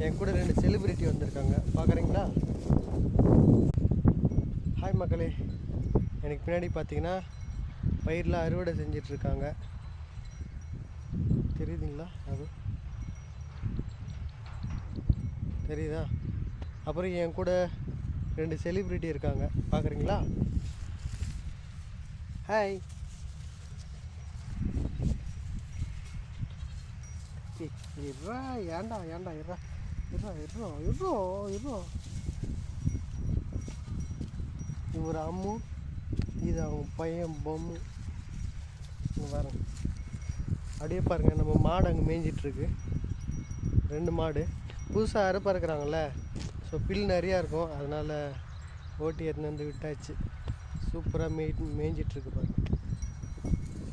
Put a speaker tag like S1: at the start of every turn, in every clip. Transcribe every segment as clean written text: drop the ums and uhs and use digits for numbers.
S1: என் கூட 2 செலிபிரிட்டி வந்திருக்காங்க, பார்க்குறீங்களா? ஹாய் மக்களே. எனக்கு பின்னாடி பார்த்தீங்கன்னா பயிரில் அறுவடை செஞ்சிட்ருக்காங்க, தெரியுதுங்களா? அது தெரியுதா? அப்புறம் என் கூட 2 செலிபிரிட்டி இருக்காங்க, பார்க்குறீங்களா? ஹாய். இருறா, ஏண்டா ஏண்டா இருறா இருறா இருறோ இருறோ இருறோ. இவர் அம்மு, இது அவங்க பையன் பொம்மு. இங்கே பாருங்க, அப்படியே பாருங்கள், நம்ம மாடு அங்கே மேய்ஞ்சிட்ருக்கு. 2 மாடு புதுசாக அறுப்பறுக்கிறாங்கல்ல, ஸோ பில் நிறையா இருக்கும், அதனால் ஓட்டி எடுத்துன்னு வந்து விட்டாச்சு. சூப்பராக மேய்ஞ்சிட்ருக்கு பாருங்க.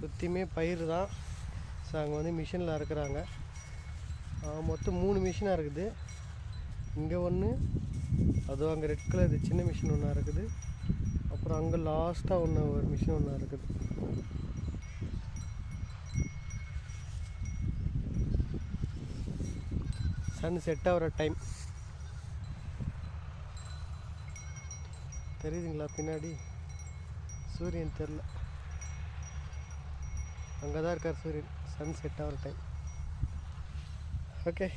S1: சுற்றியுமே பயிர் தான். ஸோ அங்கே வந்து மிஷினில் அறுக்கிறாங்க. மொத்தம் 3 மிஷினாக இருக்குது. இங்கே ஒன்று, அதுவும் அங்கே ரெட் கலர் சின்ன மிஷின் ஒன்றா இருக்குது. அப்புறம் அங்கே லாஸ்ட்டாக ஒரு மிஷின் ஒன்றா இருக்குது. சன் செட் ஆகிற டைம் தெரியுதுங்களா? பின்னாடி சூரியன் தெரில, அங்கே தான் இருக்கார் சூரியன். சன் செட் ஆகிற டைம். ஓகே.